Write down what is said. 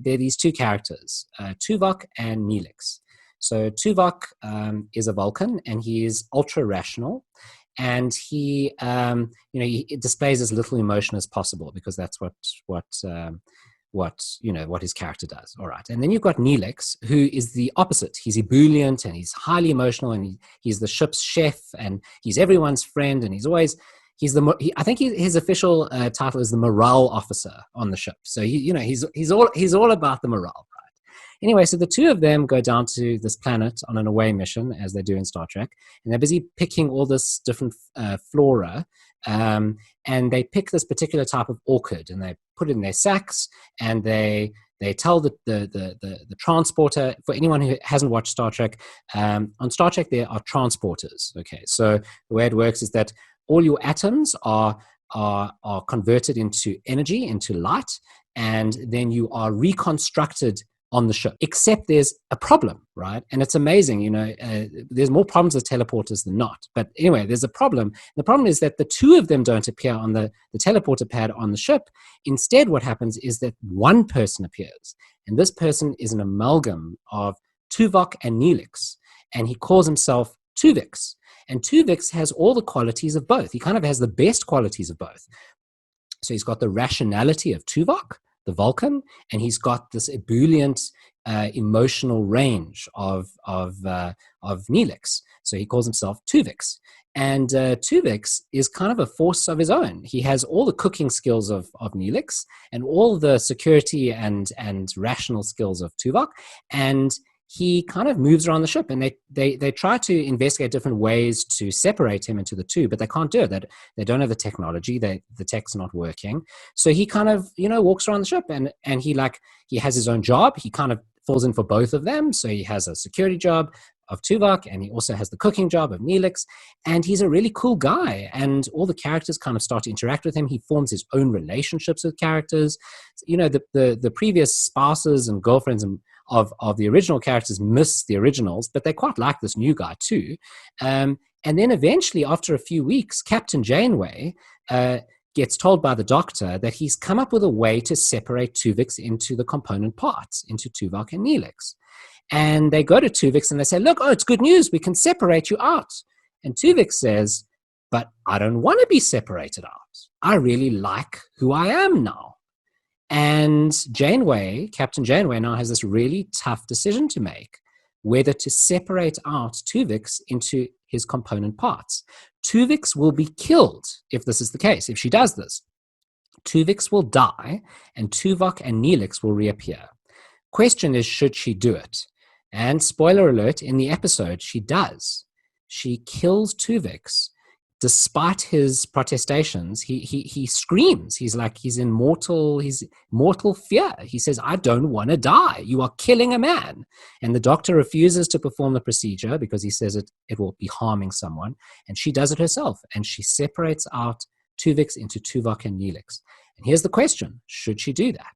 there are these two characters, Tuvok and Neelix. So Tuvok is a Vulcan, and he is ultra rational, and he he displays as little emotion as possible, because that's what his character does. All right. And then you've got Neelix, who is the opposite. He's ebullient, and he's highly emotional, and he's the ship's chef, and he's everyone's friend, and I think his official title is the morale officer on the ship. So he's all about the morale, right? Anyway, so the two of them go down to this planet on an away mission, as they do in Star Trek, and they're busy picking all this different flora, and they pick this particular type of orchid, and they put it in their sacks, and they tell the transporter. For anyone who hasn't watched Star Trek, on Star Trek there are transporters. Okay, so the way it works is that all your atoms are converted into energy, into light, and then you are reconstructed on the ship. Except there's a problem, right? And it's amazing, there's more problems with teleporters than not. But anyway, there's a problem. The problem is that the two of them don't appear on the teleporter pad on the ship. Instead, what happens is that one person appears, and this person is an amalgam of Tuvok and Neelix, and he calls himself Tuvix. And Tuvix has all the qualities of both. He kind of has the best qualities of both. So he's got the rationality of Tuvok, the Vulcan, and he's got this ebullient emotional range of Neelix. So he calls himself Tuvix. And Tuvix is kind of a force of his own. He has all the cooking skills of Neelix, and all the security and rational skills of Tuvok, and he kind of moves around the ship, and they try to investigate different ways to separate him into the two, but they can't do it. They don't have the technology. The tech's not working. So he kind of, walks around the ship, and he has his own job. He kind of falls in for both of them. So he has a security job of Tuvok, and he also has the cooking job of Neelix, and he's a really cool guy, and all the characters kind of start to interact with him. He forms his own relationships with characters. The previous spouses and girlfriends of the original characters miss the originals, but they quite like this new guy too. And then eventually, after a few weeks, Captain Janeway gets told by the Doctor that he's come up with a way to separate Tuvix into the component parts, into Tuvok and Neelix. And they go to Tuvix and they say, look, it's good news. We can separate you out. And Tuvix says, but I don't want to be separated out. I really like who I am now. And Captain Janeway now has this really tough decision to make, whether to separate out Tuvix into his component parts. Tuvix will be killed if this is the case, if she does this. Tuvix will die, and Tuvok and Neelix will reappear. Question is, should she do it? And spoiler alert, in the episode, she does. She kills Tuvix. Despite his protestations, he screams. He's in mortal fear. He says, I don't want to die. You are killing a man. And the Doctor refuses to perform the procedure because he says it will be harming someone. And she does it herself. And she separates out Tuvix into Tuvok and Neelix. And here's the question. Should she do that?